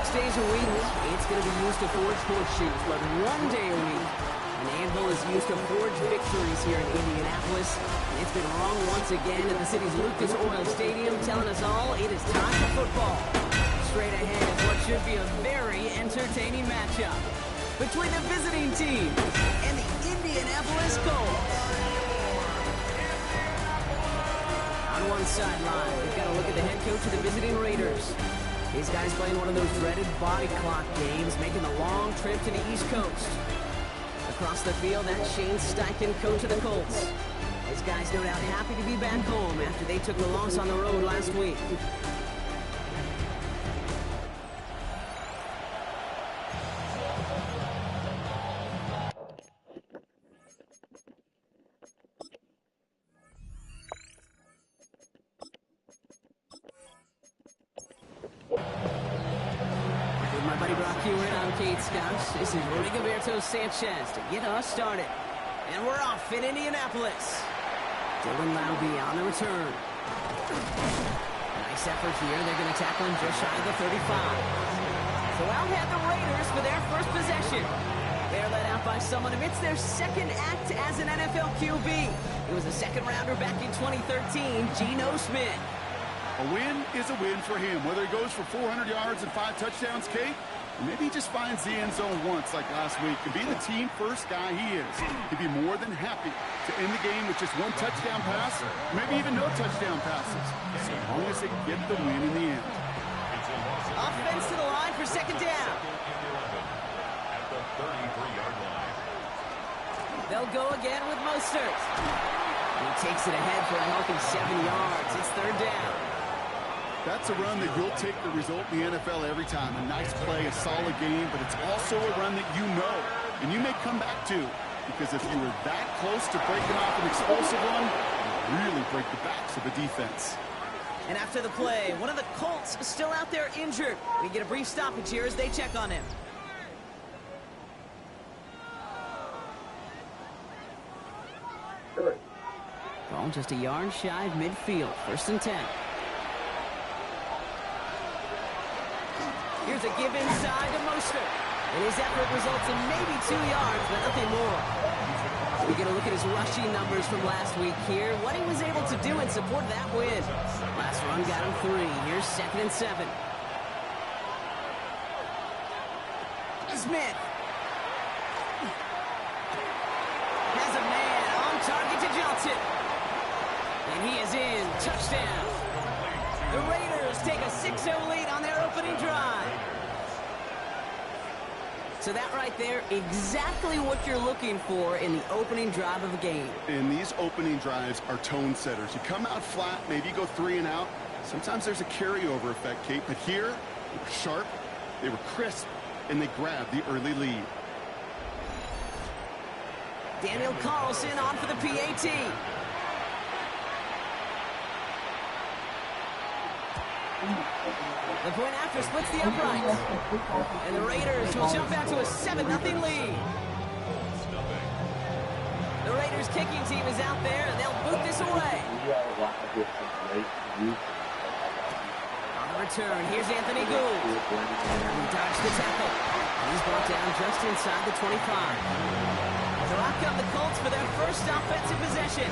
6 days a week, it's going to be used to forge horseshoes, but 1 day a week, an anvil is used to forge victories here in Indianapolis. And it's been wrong once again at the city's Lucas Oil Stadium, telling us all it is time for football. Straight ahead is what should be a very entertaining matchup between the visiting team and the Indianapolis Colts. On one sideline, we've got to look at the head coach of the visiting Raiders. These guys playing one of those dreaded body clock games, making the long trip to the East Coast. Across the field, that's Shane Steichen, coach of the Colts. His guys no doubt happy to be back home after they took the loss on the road last week. This is Rigoberto Sanchez to get us started. And we're off in Indianapolis. Dylan Laube on the return. Nice effort here. They're going to tackle him just shy of the 35. So out had the Raiders for their first possession. They're led out by someone amidst their second act as an NFL QB. It was a second-rounder back in 2013, Geno Smith. A win is a win for him, whether he goes for 400 yards and 5 touchdowns, Kate, or maybe he just finds the end zone once like last week. And being the team first guy he is, he'd be more than happy to end the game with just 1 touchdown pass, maybe even no touchdown passes, so long as they get the win in the end. Offense to the line for second down. They'll go again with Mostert. He takes it ahead for a healthy 7 yards. It's third down. That's a run that you'll take the result in the NFL every time. A nice play, a solid game, but it's also a run that you know, and you may come back to, because if you were that close to breaking off an explosive run, you really break the backs of the defense. And after the play, one of the Colts is still out there injured. We get a brief stoppage here as they check on him. Ball just a yard shy of midfield. First and 10. Here's a give inside to Mostert. And his effort results in maybe 2 yards, but nothing more. We get a look at his rushing numbers from last week here. What he was able to do in support of that win. Last run got him 3. Here's second and 7. Smith. Has a man on target to Johnson. And he is in. Touchdown. The Raiders take a 6-0 lead on their opening drive. So that right there, exactly what you're looking for in the opening drive of a game. And these opening drives are tone setters. You come out flat, maybe you go 3 and out. Sometimes there's a carryover effect, Kate. But here, they were sharp, they were crisp, and they grabbed the early lead. Daniel Carlson on for the PAT. The point after splits the uprights. And the Raiders will jump out to a 7-0 lead. The Raiders kicking team is out there, and they'll boot this away. On the return, here's Anthony Gould. He dodged the tackle. He's brought down just inside the 25. So out come the Colts for their first offensive possession.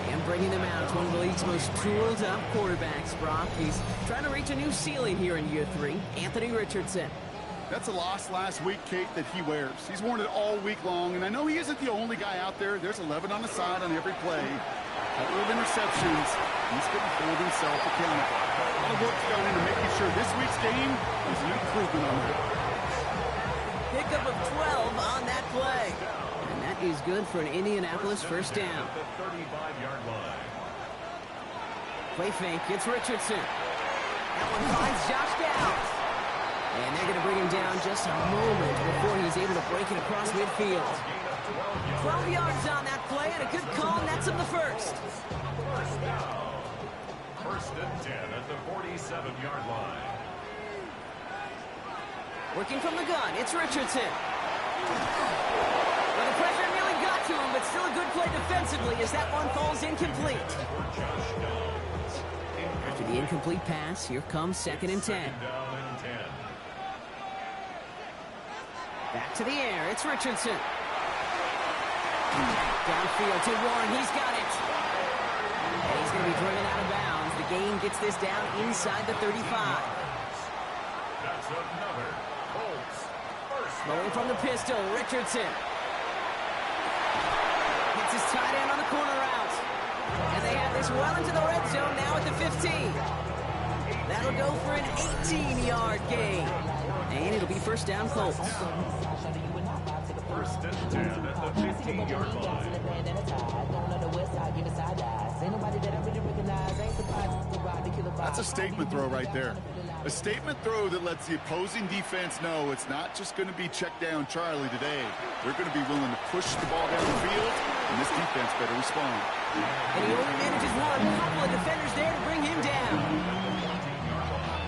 And bringing them out, one of the league's most tooled-up quarterbacks, Brock. He's trying to reach a new ceiling here in year 3. Anthony Richardson. That's a loss last week, Kate, that he wears. He's worn it all week long, and I know he isn't the only guy out there. There's 11 on the side on every play. A couple of interceptions. He's going to hold himself accountable. A lot of work's gone into making sure this week's game is an improvement on that. Pickup of 12 on that play. Is good for an Indianapolis first down. Play fake, it's Richardson. That one finds Josh Downs. And they're going to bring him down just a moment before he's able to break it across midfield. 12 yards on that play, and a good call nets him the first. First and 10 at the 47-yard line. Working from the gun, it's Richardson. Well, the pressure nearly got to him, but still a good play defensively as that one falls incomplete. After the incomplete pass, here comes second and 10. Back to the air. It's Richardson. Downfield to Warren. He's got it. And he's going to be driven out of bounds. The game gets this down inside the 35. That's another Colts first. Throwing from the pistol, Richardson. Hits his tight end on the corner route. And they have this well into the red zone now at the 15. That'll go for an 18-yard gain. And it'll be first down Colts. First and 10 at the 15-yard line. That's a statement throw right there. A statement throw that lets the opposing defense know it's not just going to be check down Charlie today. They're going to be willing to push the ball down the field, and this defense better respond. And he only manages one. A couple of defenders there to bring him down.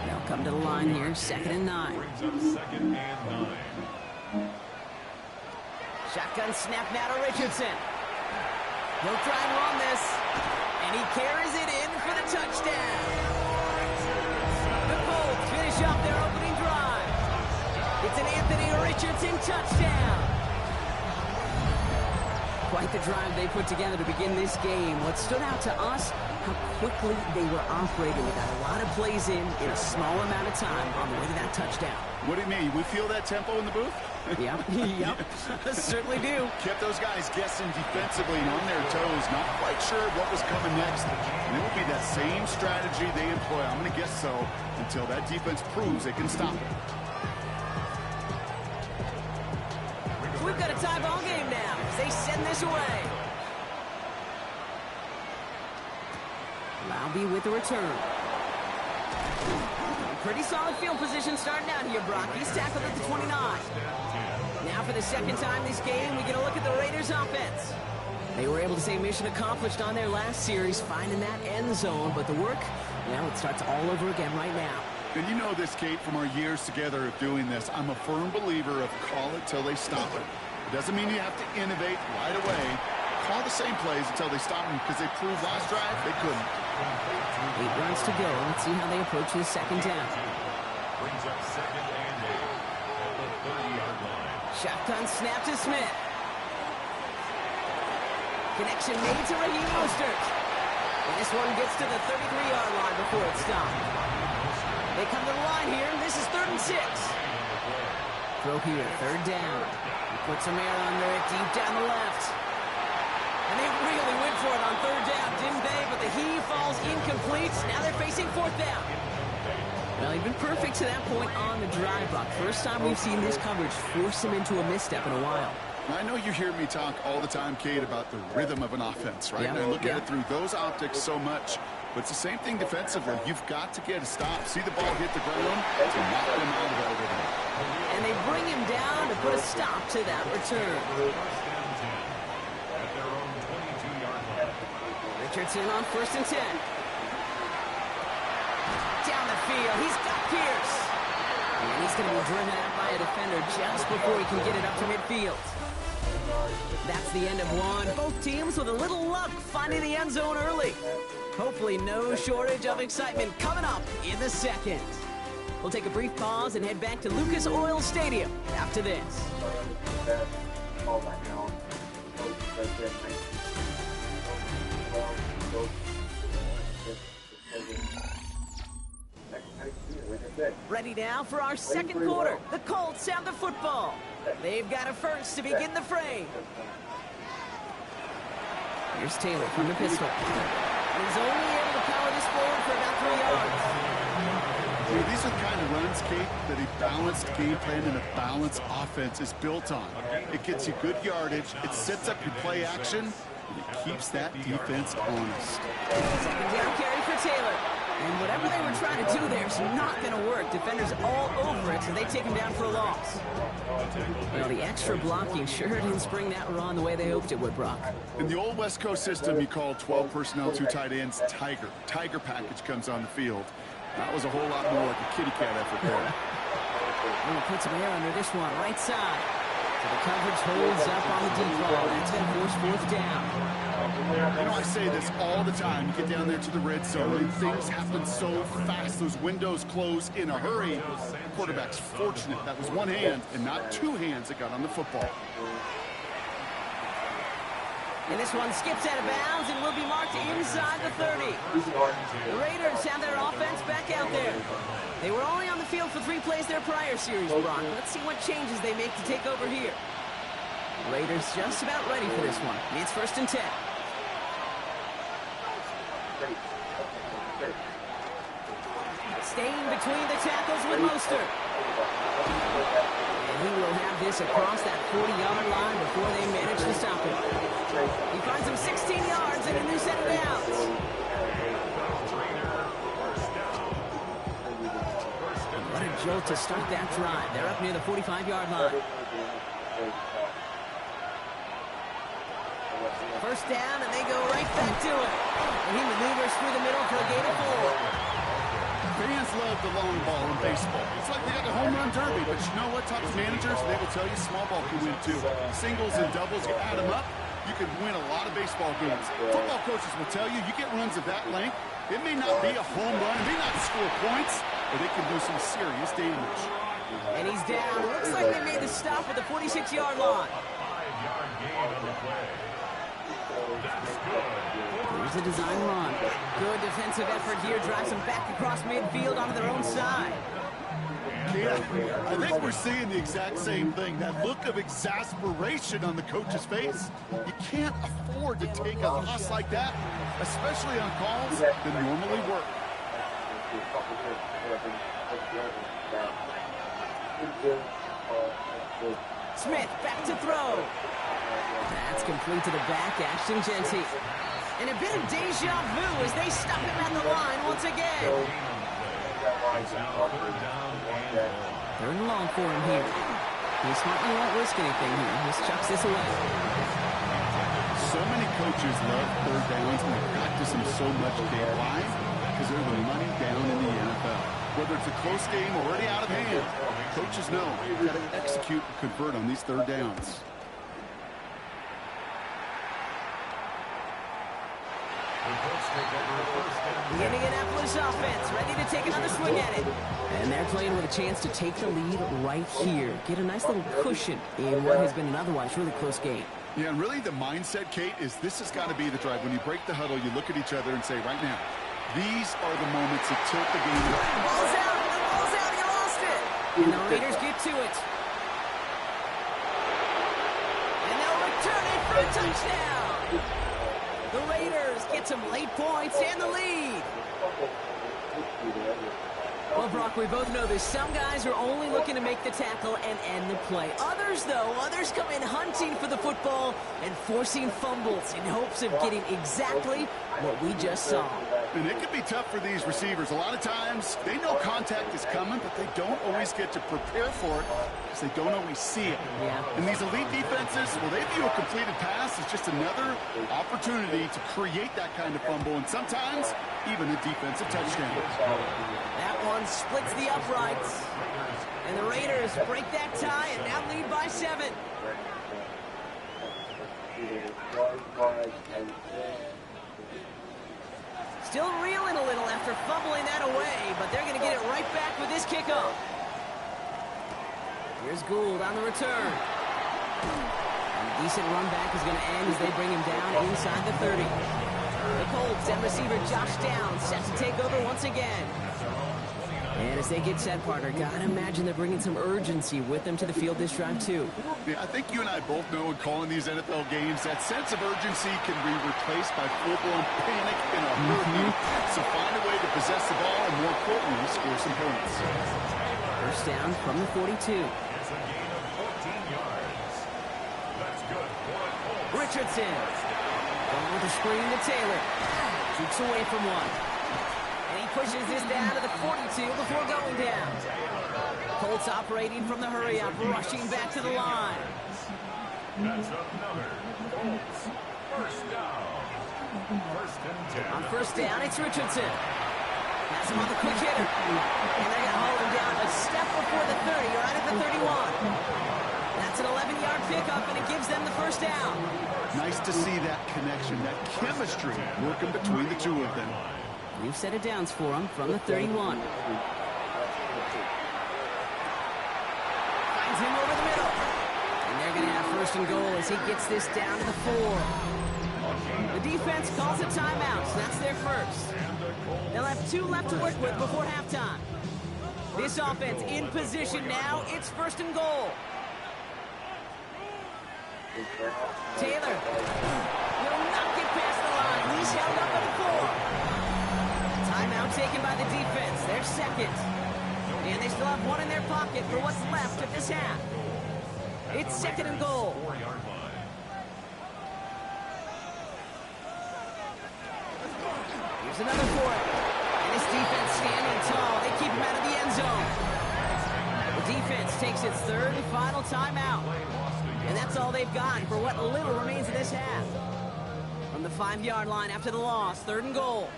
They'll come to the line here, 2nd and 9. Brings up 2nd and 9. Shotgun snap now to Richardson. He'll try and run this. And he carries it in for the touchdown. The Colts finish off their opening drive. It's an Anthony Richardson touchdown. Quite the drive they put together to begin this game. What stood out to us, how quickly they were operating. They got a lot of plays in a small amount of time on the way to that touchdown. What do you mean? We feel that tempo in the booth? Yep, certainly do. Kept those guys guessing defensively and on their toes, not quite sure what was coming next. And it will be that same strategy they employ, I'm going to guess so, until that defense proves they can stop it. We've got a tie ball game now as they send this away. Laube with the return. Pretty solid field position starting out here, Brock. He's tackled at the 29. Now for the second time this game, we get a look at the Raiders offense. They were able to say mission accomplished on their last series, finding that end zone. But the work, well, it starts all over again right now. And you know this, Kate, from our years together of doing this. I'm a firm believer of call it till they stop it. It doesn't mean you have to innovate right away. Call the same plays until they stop them, because they proved last drive they couldn't. 8 runs to go. Let's see how they approach this second down. Brings up 2nd and 8 at the 30-yard line. Shotgun snap to Smith. Connection made to Raheem Mostert. And this one gets to the 33-yard line before it's stopped. They come to the line here. This is 3rd and 6. Throw here, 3rd down. He puts some air under it, deep down the left. And they really went for it on 3rd down, didn't they? But the heave falls incomplete. Now they're facing 4th down. Well, he'd been perfect to that point on the drive, Buck. First time we've seen this coverage force him into a misstep in a while. I know you hear me talk all the time, Kate, about the rhythm of an offense, right? And I look at it through those optics so much. But it's the same thing defensively. You've got to get a stop, see the ball hit the ground, to knock them out of that rhythm. And they bring him down to put a stop to that return. Richardson on 1st and 10. Down the field, he's got Pierce. And he's going to be driven out by a defender just before he can get it up to midfield. That's the end of one. Both teams with a little luck finding the end zone early. Hopefully no shortage of excitement coming up in the second. We'll take a brief pause and head back to Lucas Oil Stadium after this. Ready now for our second quarter. The Colts have the football. They've got a first to begin the fray. Here's Taylor from the pistol. And he's only able to power this forward for about 3 yards. You know, these are the kind of runs, Kate, that a balanced game plan and a balanced offense is built on. It gets you good yardage, it sets up your play action, and it keeps that defense honest. Second down carry for Taylor. And whatever they were trying to do there is not going to work. Defenders all over it, so they take him down for a loss. Well, the extra blocking sure didn't spring that run the way they hoped it would, Brock. In the old West Coast system, you call 12 personnel, 2 tight ends, Tiger. Tiger package comes on the field. That was a whole lot more like a kitty cat effort there. We're going to put some air under this one, right side. So the coverage holds up on the deep ball. That's going to force fourth down. You know, I say this all the time. You get down there to the red zone, and things happen so fast. Those windows close in a hurry. The quarterback's fortunate. That was one hand and not two hands that got on the football. And this one skips out of bounds and will be marked inside the 30. The Raiders have their offense back out there. They were only on the field for 3 plays their prior series, Brock. Let's see what changes they make to take over here. Raiders just about ready for this one. It's 1st and 10. Staying between the tackles with Mostert. And he will have this across that 40-yard line before they manage to stop him. He finds him 16 yards and a new set of downs. What a jolt to start that drive. They're up near the 45-yard line. 1st down, and they go right back to it. And he maneuvers through the middle for a gain of 4. Fans love the long ball in baseball. It's like they got the home run derby, but you know what? Talk to managers, they will tell you small ball can win too. Singles and doubles, you add them up, you can win a lot of baseball games. Football coaches will tell you, you get runs of that length, it may not be a home run, it may not score points, but it can do some serious damage. And he's down. Looks like they made the stop at the 46-yard line. 5-yard gain on the play. That's good. Here's a design run. Good defensive effort here. Drives them back across midfield onto their own side. Yeah, I think we're seeing the exact same thing. That look of exasperation on the coach's face. You can't afford to take a loss like that, especially on calls that normally work. Smith back to throw. That's complete to the back, Ashton Genty. And a bit of deja vu as they stop him at the line once again. It's now 3rd down and 3rd and long for him here. He certainly won't risk anything here. Just chucks this away. So many coaches love 3rd downs and they practice them so much. Why? Because they're the money down in the NFL. Whether it's a close game or already out of hand, coaches know you've got to execute and convert on these 3rd downs. The Indianapolis offense ready to take another swing at it. And they're playing with a chance to take the lead right here. Get a nice little cushion in what has been an otherwise really close game. Yeah, and really the mindset, Kate, is this has got to be the drive. When you break the huddle, you look at each other and say, right now, these are the moments that tilt the game. Ball's out, the ball's out, you lost it. And the Raiders get to it. And they'll return it for a touchdown. The Raiders get some late points and the lead. Well, Brock, we both know this. Some guys are only looking to make the tackle and end the play. Others, though, come in hunting for the football and forcing fumbles in hopes of getting exactly what we just saw. And it can be tough for these receivers. A lot of times, they know contact is coming, but they don't always get to prepare for it because they don't always see it. Yeah. And these elite defenses, well, they view a completed pass as just another opportunity to create that kind of fumble, and sometimes even a defensive touchdown. That one splits the uprights. And the Raiders break that tie and now lead by 7. Still reeling a little after fumbling that away, but they're going to get it right back with this kickoff. Here's Gould on the return. And a decent run back is going to end as they bring him down inside the 30. The Colts and receiver Josh Downs set to take over once again. And as they get set, partner, gotta imagine they're bringing some urgency with them to the field this drive, too. Yeah, I think you and I both know in calling these NFL games, that sense of urgency can be replaced by full-blown panic in a heartbeat. So find a way to possess the ball and, more importantly, score some points. First down from the 42. It's a gain of 14 yards. That's good. Richardson. Going with the screen to Taylor. Shoots away from one. And he pushes this down to the 42 before going down. Colts operating from the hurry-up, rushing back to the line. That's another Colts first down. 1st and 10. On first down, it's Richardson. Has him on the quick hitter. And they're going to haul him down a step before the 30, right at the 31. That's an 11-yard up, and it gives them the first down. Nice to see that connection, that chemistry working between the two of them. New set of downs for him from the 31. Finds him over the middle. And they're going to have first and goal as he gets this down to the 4. The defense calls a timeout, so that's their first. They'll have 2 left to work with before halftime. This offense in position now. It's first and goal. Taylor will not get past the line. He's held up at the 4. Timeout taken by the defense. Their second. And they still have 1 in their pocket for what's left of this half. It's second and goal. Here's another for it. And this defense standing tall. They keep him out of the end zone. The defense takes its third and final timeout. And that's all they've got for what little remains of this half. From the 5-yard line after the loss, third and goal.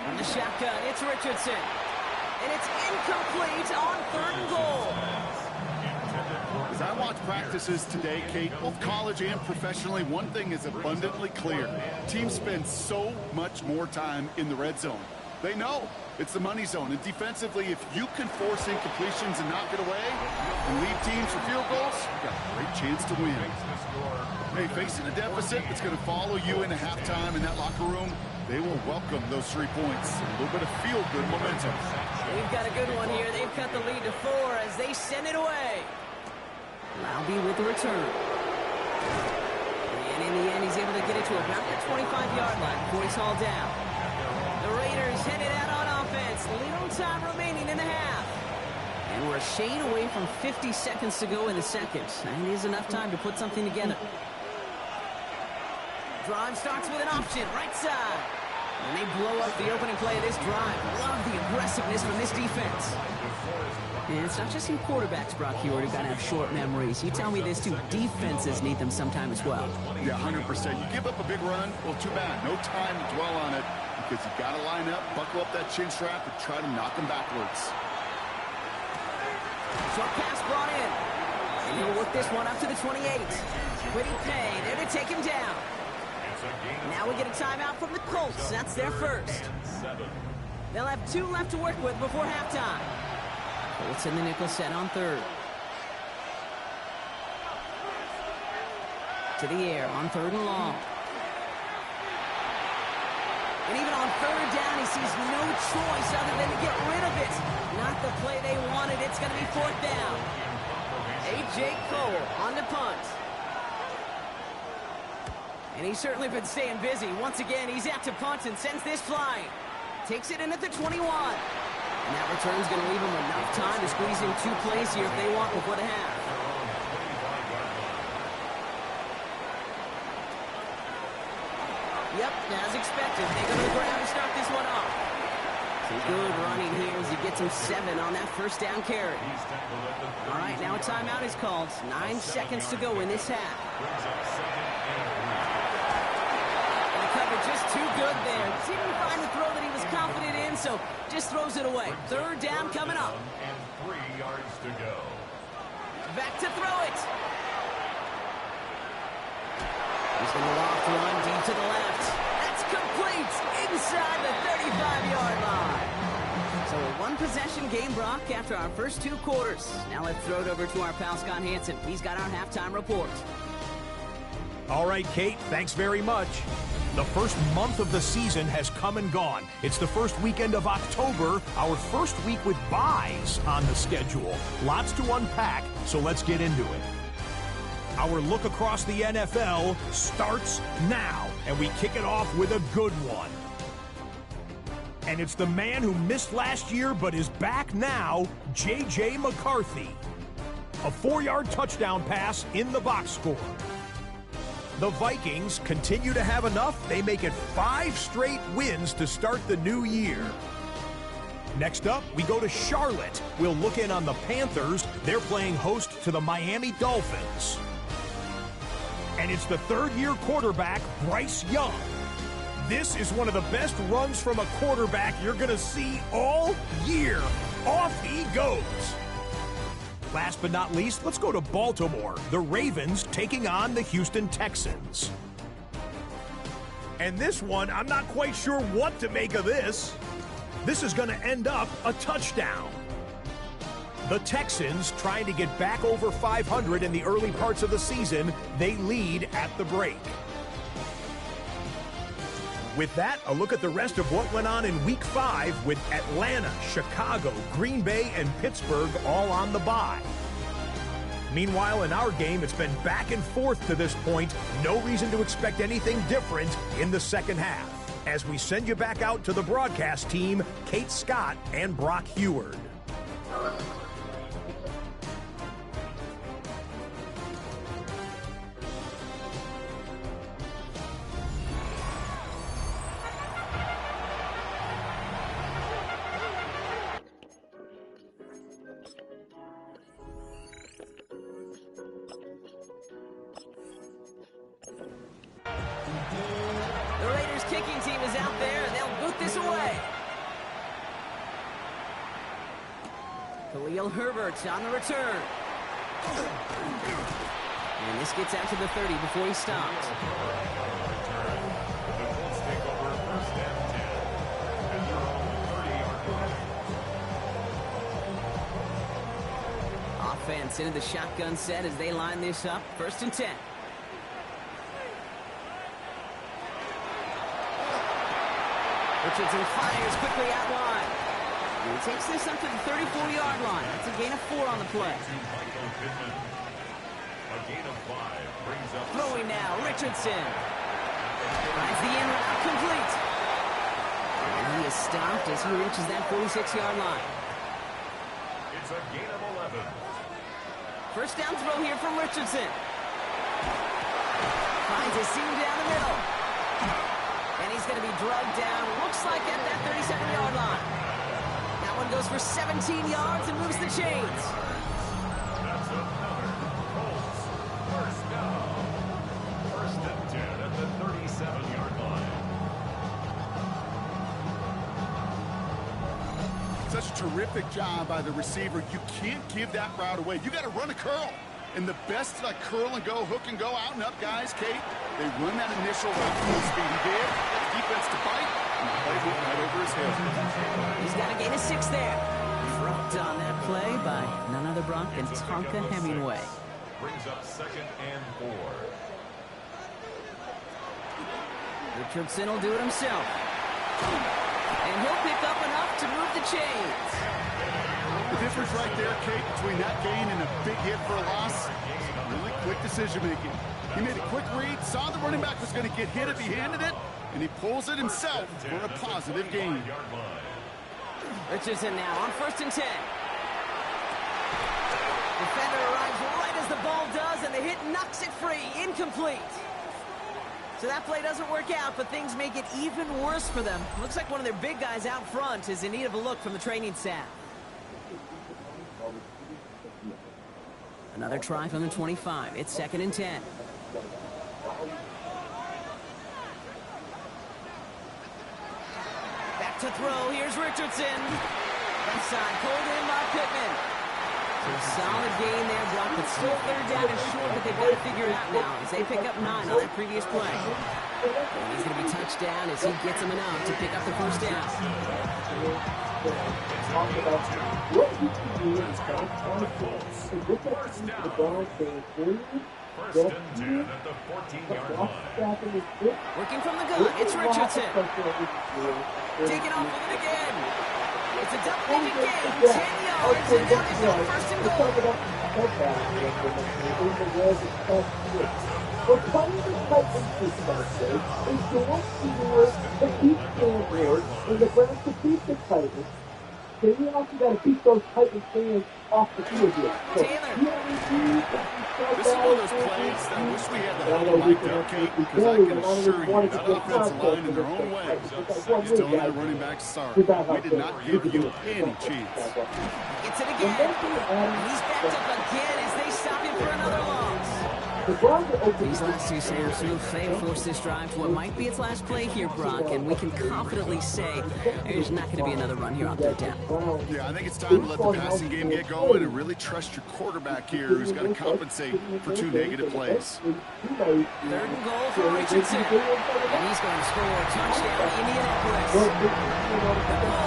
From the shotgun, it's Richardson. And it's incomplete on third and goal. As I watch practices today, Kate, both college and professionally, one thing is abundantly clear. Teams spend so much more time in the red zone. They know it's the money zone. And defensively, if you can force incompletions and knock it away and lead teams for field goals, you've got a great chance to win. Hey, facing a deficit that's going to follow you into halftime in that locker room, they will welcome those 3 points. A little bit of feel-good momentum. We've got a good one here. They've cut the lead to 4 as they send it away. Loudby with the return. And in the end, he's able to get it to about the 25-yard line before he's hauled down. The Raiders headed out on offense. Little time remaining in the half. And we're a shade away from 50 seconds to go in the second. And it is enough time to put something together. Drive starts with an option, right side. And they blow up the opening play of this drive. Love the aggressiveness from this defense. And it's not just in quarterbacks, Brock Heward, who kind of have short memories. You tell me this too, defenses need them sometime as well. Yeah, 100%. You give up a big run, well, too bad. No time to dwell on it because you got to line up, buckle up that chin strap, and try to knock them backwards. Short pass brought in. And he'll work this one up to the 28. Pretty Pay there to take him down. Now we get a timeout from the Colts. That's their first. They'll have 2 left to work with before halftime. Colts in the nickel set on third. To the air on third and long. And even on third down, he sees no choice other than to get rid of it. Not the play they wanted. It's going to be fourth down. A.J. Cole on the punt. And he's certainly been staying busy. Once again, he's out to punt and sends this flying. Takes it in at the 21. And that return's going to leave them enough time to squeeze in 2 plays here if they want before the half. Yep, as expected. They go to the ground to start this one off. Some good running here as he gets him 7 on that first down carry. All right, now a timeout is called. 9 seconds to go in this half. And the cover just too good there. Didn't find the throw that he was confident in, so just throws it away. Third down coming up. And 3 yards to go. Back to throw it. He's going to loft one deep to the left. That's complete inside the 35-yard line. So a 1-possession game, Brock, after our first 2 quarters. Now let's throw it over to our pal Scott Hansen. He's got our halftime report. All right, Kate, thanks very much. The first month of the season has come and gone. It's the first weekend of October, our first week with byes on the schedule. Lots to unpack, so let's get into it. Our look across the NFL starts now, and we kick it off with a good one. And it's the man who missed last year but is back now, J.J. McCarthy. A 4-yard touchdown pass in the box score. The Vikings continue to have enough. They make it 5 straight wins to start the new year. Next up, we go to Charlotte. We'll look in on the Panthers. They're playing host to the Miami Dolphins. And it's the third-year quarterback, Bryce Young. This is one of the best runs from a quarterback you're going to see all year. Off he goes. Last but not least, let's go to Baltimore. The Ravens taking on the Houston Texans. And this one, I'm not quite sure what to make of this. This is going to end up a touchdown. The Texans trying to get back over 500 in the early parts of the season. They lead at the break. With that, a look at the rest of what went on in Week 5 with Atlanta, Chicago, Green Bay, and Pittsburgh all on the bye. Meanwhile, in our game, it's been back and forth to this point. No reason to expect anything different in the second half. As we send you back out to the broadcast team, Kate Scott and Brock Heward. The Raiders kicking team is out there, and they'll boot this away. Khalil Herbert on the return. And this gets out to the 30 before he stops. The Colts take over first and 10 at their own 30-yard line. Offense into the shotgun set as they line this up. First and 10. Richardson fires quickly out wide. And he takes this up to the 34-yard line. That's a gain of 4 on the play. A gain of 5 brings up Throwing now, Richardson. Finds the in route complete. And he is stopped as he reaches that 46-yard line. It's a gain of 11. First down throw here from Richardson. Finds his seam down the middle. And he's going to be drugged down, looks like at that 37-yard line. That one goes for 17 yards and moves the chains. That's another Colts first down. First and 10 at the 37-yard line. Such a terrific job by the receiver. You can't give that route away. You got to run a curl. And the best like curl and go, hook and go, out and up guys, Kate, they run that initial route full speed. He did. Got the defense to bite, and the play went right over his head. He's got a gain of 6 there. Dropped on that play by none other Brock than Tonka Hemingway. Brings up second and 4. Richardson will do it himself. And he'll pick up enough to move the chains. The difference right there, Kate, between that gain and a big hit for a loss, really quick decision-making. He made a quick read, saw the running back was going to get hit if he handed it, and he pulls it himself for a positive gain. Richardson now on first and 10. Defender arrives right as the ball does, and the hit knocks it free. Incomplete. So that play doesn't work out, but things make it even worse for them. Looks like one of their big guys out front is in need of a look from the training staff. Another try from the 25. It's second and 10. Back to throw. Here's Richardson. Left side pulled in by Pittman. So a solid gain there, Brock, but still third down and short, but they've got to figure it out now as they pick up 9 on that previous play. And he's going to be touched down as he gets him enough to pick up the first down. First and 10 at the 14-yard line. Working from the gun, it's Richardson. Taking off with it again. It's a double-digit gain, 10 yards, and now they've got first and goal. But playing the Titans this Thursday is the one team to beat the Raiders and the Browns to beat the Titans. So you also got to keep those Titans fans off the field here. So, this is one of those plays that I wish we had the huddle mic'd up, Kate, because I can assure you that offensive line in their own way is telling their running back, sorry, we did not give you any chance. Gets it again. He's backed up again as they stop him for another loss. These last two snaps may force this drive to what might be its last play here, Brock, and we can confidently say there's not going to be another run here on third down. Yeah, I think it's time to let the passing game get going and really trust your quarterback here, who's got to compensate for 2 negative plays. 3rd and goal for Richardson, and he's going to score a touchdown, Indianapolis. The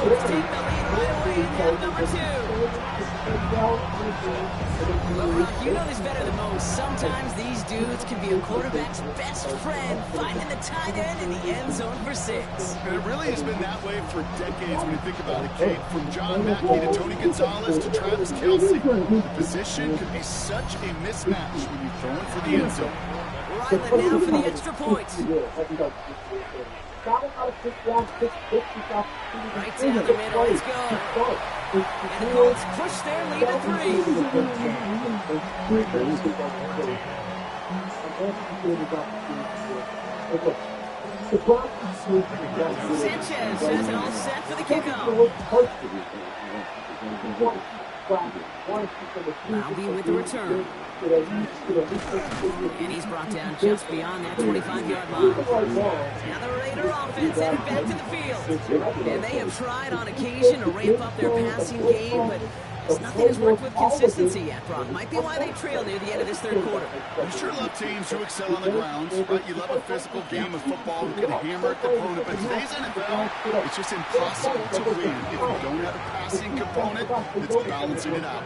Colts take the lead right away in half number 2. Well, Brock, you know this better than most. Sometimes these dudes can be a quarterback's best friend, finding the tight end in the end zone for 6. And it really has been that way for decades when you think about it, Kate. From John Mackey to Tony Gonzalez to Travis Kelce, the position could be such a mismatch when you're throwing for the end zone. Ryland now for the extra point. Right down the middle, it's good. And the Colts push their lead to 3. Sanchez has it all set for the kickoff. Malby with the return. And he's brought down just beyond that 25-yard line. Now the Raider offense headed back to the field. And they have tried on occasion to ramp up their passing game, but nothing has worked with consistency yet, Brock. Might be why they trail near the end of this 3rd quarter. You sure love teams who excel on the ground, right? You love a physical game of football who can hammer at the opponent, but today's NFL, it's just impossible to win if you don't have a passing component that's balancing it out.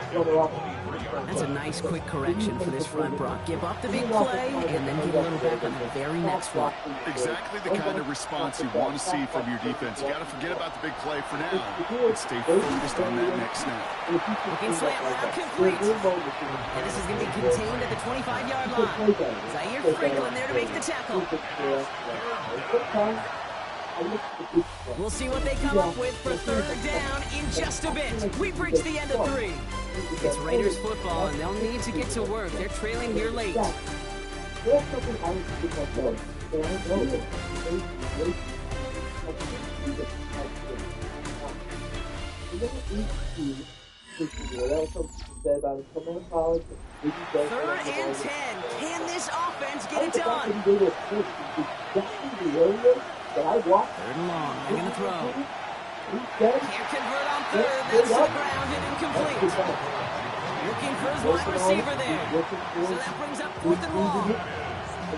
That's a nice quick correction for this front, Brock. Give up the big play and then give a little back on the very next one. Exactly the kind of response you want to see from your defense. You got to forget about the big play for now and stay focused on that next snap. Looking slant route complete. And this is going to be contained at the 25-yard line. Zaire Franklin there to make the tackle. We'll see what they come up with for 3rd down in just a bit. We bridge the end of 3. It's Raiders football, and they'll need to get to work. They're trailing here late. Third and 10. Can this offense get it done? 3rd and long. They're going to throw. Can't convert on 3rd. That's the ground and incomplete. Looking for his wide receiver there. So that brings up 4th and long. The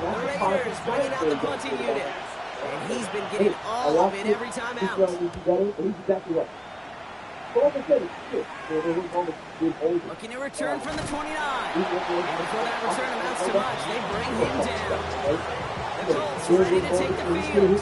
Raiders bringing out the punting unit. And he's been getting all of it every time out. Looking to return from the 29. And before that return amounts to much, they bring him down. The Colts ready to take the field.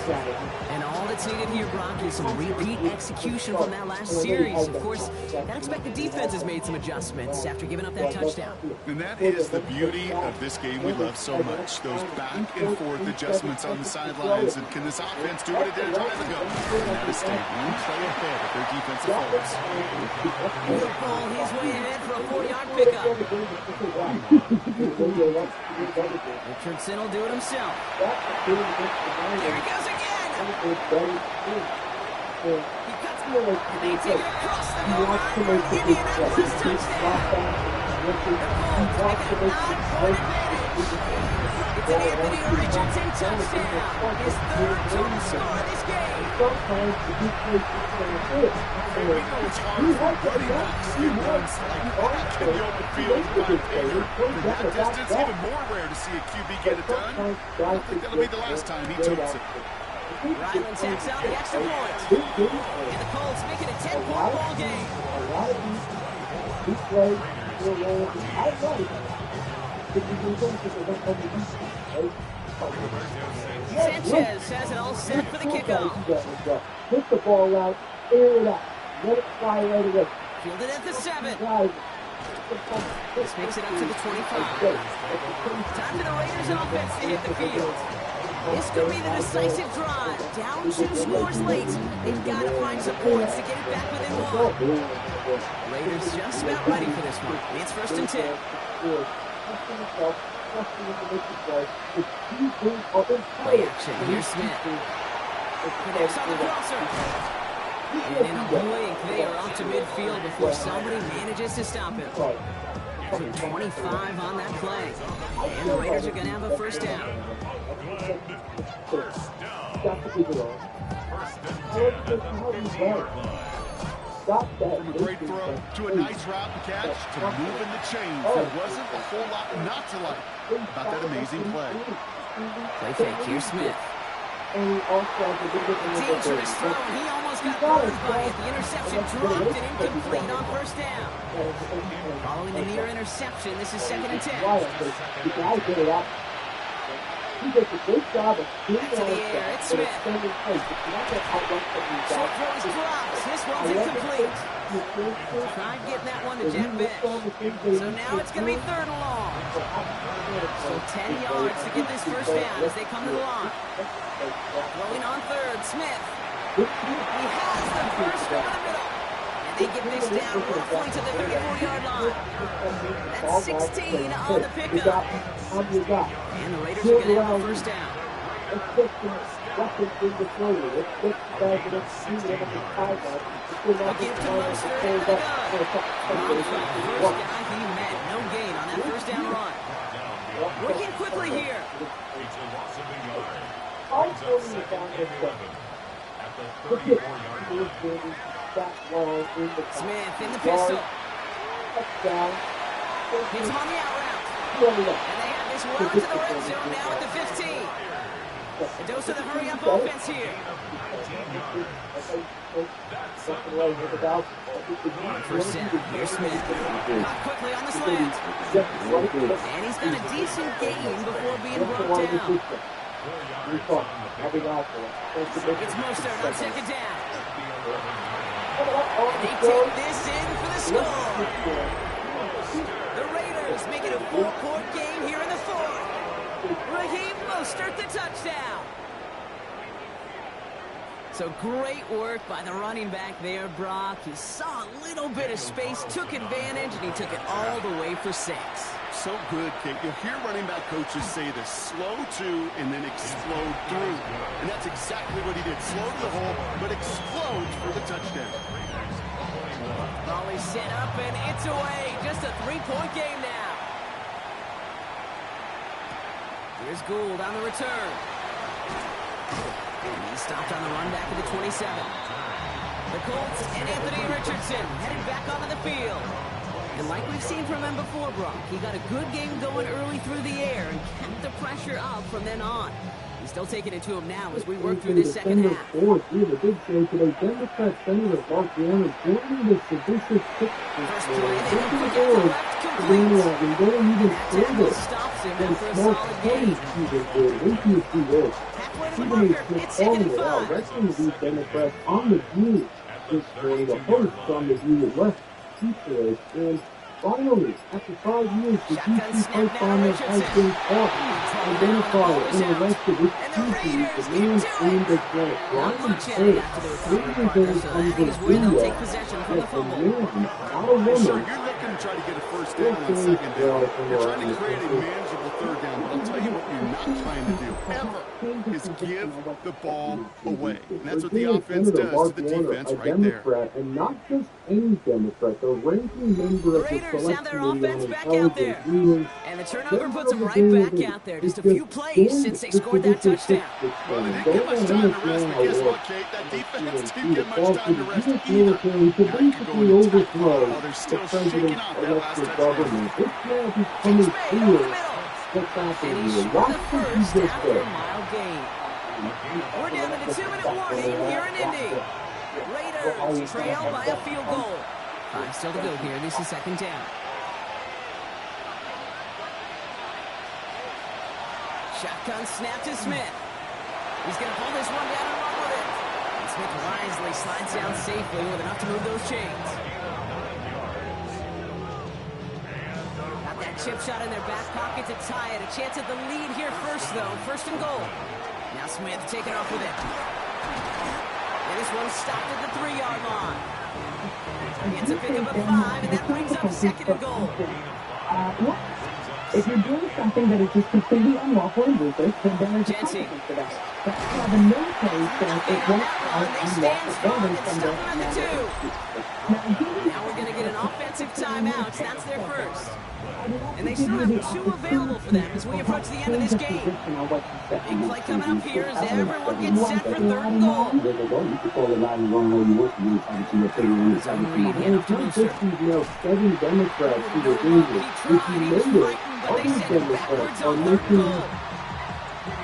And all that's needed here, Brock, is some repeat execution from that last series. Of course, I expect the defense has made some adjustments after giving up that touchdown. And that is the beauty of this game we love so much. Those back and forth adjustments on the sidelines. And can this offense do what it did a time ago? And that is stay one play ahead of their defensive foes. Good ball. He's way ahead for a 4-yard pickup. Richardson will do it himself. Here he goes again. He cuts and they take it across the goal line for an Indianapolis touchdown. The Colts take a 9-point advantage. It's an Anthony Richardson touchdown. His 3rd total score of this game. We know it's hard for running backs to get runs like that in the open field by paper. From that distance, even more rare to see a QB get it done. I don't think that'll be the last time he totes it. Ryland tacks out the extra point. And the Colts make it a 10-point ball game. Sanchez has it all set for the kickoff. Hit the ball out, air it out, let it fly right away. Fielded at the 7. This makes it up to the 25. Time for the Raiders offense to hit the field. This could be the decisive drive. Down 2 scores late. They've got to find some points to get it back within 1. Raiders just about ready for this one. It's 1st and 10. Play action. Here's Smith. Connects on the crosser. And in a blink, they are off to midfield before somebody manages to stop him. 25 on that play. And the Raiders are going to have a first down. Got to keep it on. Stop that. From a great throw to a nice route and catch to moving the chains. There wasn't a whole lot not to like about that amazing play. Play fake here, Smith. Dangerous throw, and he almost got burned by it. The interception dropped and incomplete on first down. Following the near interception, this is 2nd and 10. He does a great job of Back to the air, it's Smith. Short throw is dropped. This one's incomplete. Tried getting that one to Jet Bish. So now it's going to be 3rd and long. So 10 yards to get this first down as they come to the line. Throwing on 3rd, Smith. He has the first over the middle. And they get this down roughly to the 34-yard line. That's 16 on the pickup. And the Raiders are going to have a first down. Again to Mostert in the gun. Modified the first guy he met. No gain on that first down run. Working quickly here. Smith in the pistol. He's on the out route. And they have this run to the red zone now at the 15. A dose of the hurry-up offense here. First down. Here's Smith. Caught quickly on the slant. And he's got a decent gain before being brought down. It's Mostert on 2nd down. They take this in for the score. The Raiders make it a full-court game here in the 4th. Raheem Mostert the touchdown. So great work by the running back there, Brock. He saw a little bit of space, took advantage, and he took it all the way for 6. So good, Kate. You'll hear running back coaches say this: slow to and then explode through. And that's exactly what he did. Slow to the hole, but explodes for the touchdown. Ball is set up, and it's away. Just a 3-point game now. Here's Gould on the return. And he's stopped on the run back at the 27. The Colts and Anthony Richardson headed back onto the field. And like we've seen from him before, Brock, he got a good game going early through the air and kept the pressure up from then on. He's still taking it to him now as we work through this second half. We have a big show today. Democrat Senator Mark Warren is joining the seditious First play, they don't forget the left complete. That stops him after a solid gain. Halfway to the marker, it's 2nd and 5. Resting these Democrats on the view this morning. The host on the view left Tuesday. And finally, after 5 years, the DC pipeline has been caught, identified, and arrested with Tuesday. The man aimed at Grant. Ryan said, Raiders on the video. Take possession from the fumble. Sure, you're looking to try to get a first down and 2nd down. You're trying to create a manageable 3rd down, but I'll tell you what you're not trying to do ever is give the ball away. And that's what the offense does to the defense right there. And not just any Democrat, the ranking member of the Raiders have their Select offense Committee back on out there. Intelligence. And the turnover puts them right back out there. Just a few plays since they scored that touchdown. Well, they didn't get much time to rest, but guess what, Kate? That defense didn't get much time to rest either. Now you can go into Overthrow while they're the still shaking president's off that last elected touchdown. government. It's now becoming It's made over the clear middle. what's happening And he here. scored Watch the what he first just after a did. mile gain. We're down to the 2-minute warning here in Indy. Raiders trail by a field goal. 5 still to go here. This is 2nd down. Shotgun snap to Smith. He's going to pull this one down and run with it. And Smith wisely slides down safely with enough to move those chains. Got that chip shot in their back pocket to tie it. A chance at the lead here first, though. 1st and goal. Now Smith taking off with it. And this one stopped at the 3-yard line. Gets a pick up of 5, and that brings up 2nd and goal. If you're doing something that is just completely unlawful and ruthless, then there is a consequence for that. But the military says it won't They stand strong and stop them at the 2. Now we're going to get an offense defensive timeouts. That's their first. And they still have 2 available for them as we approach the end of this game. Big play coming up here as everyone gets set for 3rd and goal. Zone read handoff to Booster. Seven Democrats who were dangerous. If you made it, But they sent him backwards on 3rd and goal.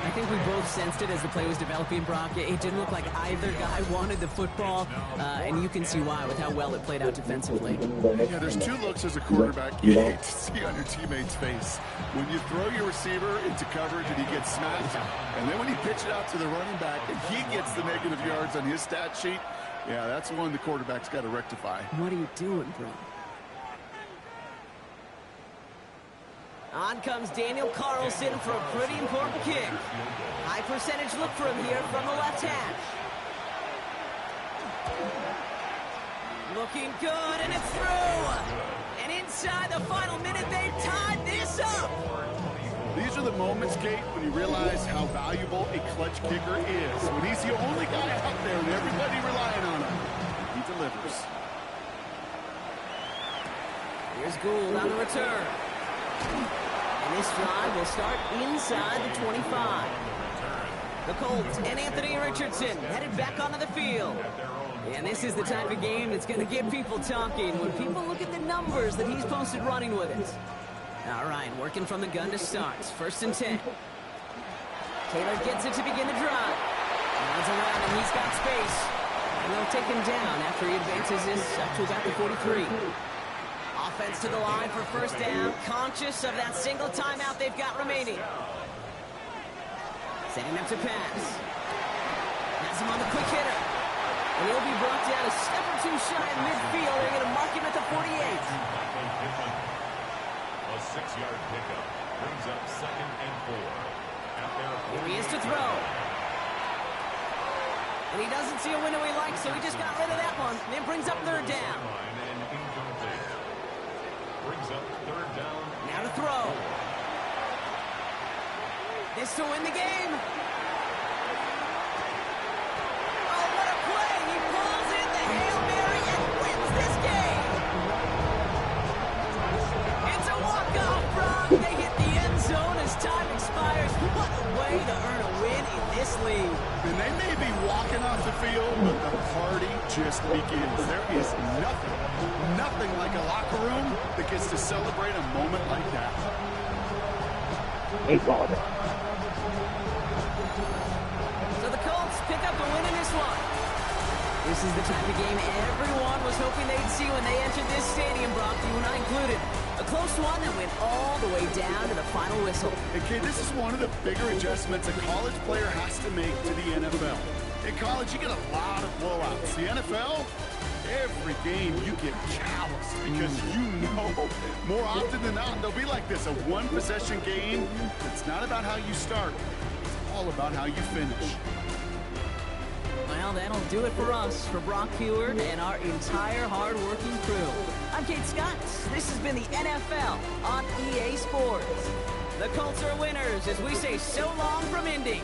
I think we both sensed it as the play was developing, Brock. It didn't look like either guy wanted the football, and you can see why with how well it played out defensively. Yeah, there's 2 looks as a quarterback you hate to see on your teammate's face. When you throw your receiver into coverage and he gets smacked, and then when you pitch it out to the running back and he gets the negative yards on his stat sheet, yeah, that's one the quarterback's got to rectify. What are you doing, bro? On comes Daniel Carlson for a pretty important kick. High percentage look for him here from the left hash. Looking good, and it's through. And inside the final minute, they've tied this up. These are the moments, Kate, when you realize how valuable a clutch kicker is. When he's the only guy out there and everybody relying on him, he delivers. Here's Gould on the return. And this drive will start inside the 25. The Colts and Anthony Richardson headed back onto the field. And this is the type of game that's going to get people talking when people look at the numbers that he's posted running with it. All right, working from the gun to start. 1st and 10. Taylor gets it to begin the drive. Runs around and he's got space. And they'll take him down after he advances this up to about the 43. Offense to the line for 1st down, conscious of that single timeout they've got remaining. Setting up to pass. Has him on the quick hitter. And he'll be brought down a step or 2 shy of midfield. They're going to mark him at the 48. A 6-yard pickup brings up 2nd and 4. Here he is to throw. And he doesn't see a window he likes, so he just got rid of that one. And it brings up 3rd down. Brings up 3rd down. Now to throw. This to win the game. Oh, what a play. He pulls in the Hail Mary and wins this game. It's a walk-off, Brock. They hit the end zone as time expires. What a way to earn a win in this league. And they may be walking off the field, but the party just begins. There is nothing like a locker room that gets to celebrate a moment like that. So the Colts pick up a win in this one. This is the type of game everyone was hoping they'd see when they entered this stadium, Brock, you and I included. A close one that went all the way down to the final whistle. And kid, this is one of the bigger adjustments a college player has to make to the NFL. In college, you get a lot of blowouts. The NFL, every game you get calloused because you know more often than not they'll be like this, a one-possession game. It's not about how you start. It's all about how you finish. Well, that'll do it for us, for Brock Heward and our entire hard-working crew. I'm Kate Scott. This has been the NFL on EA Sports. The Colts are winners as we say so long from Indy.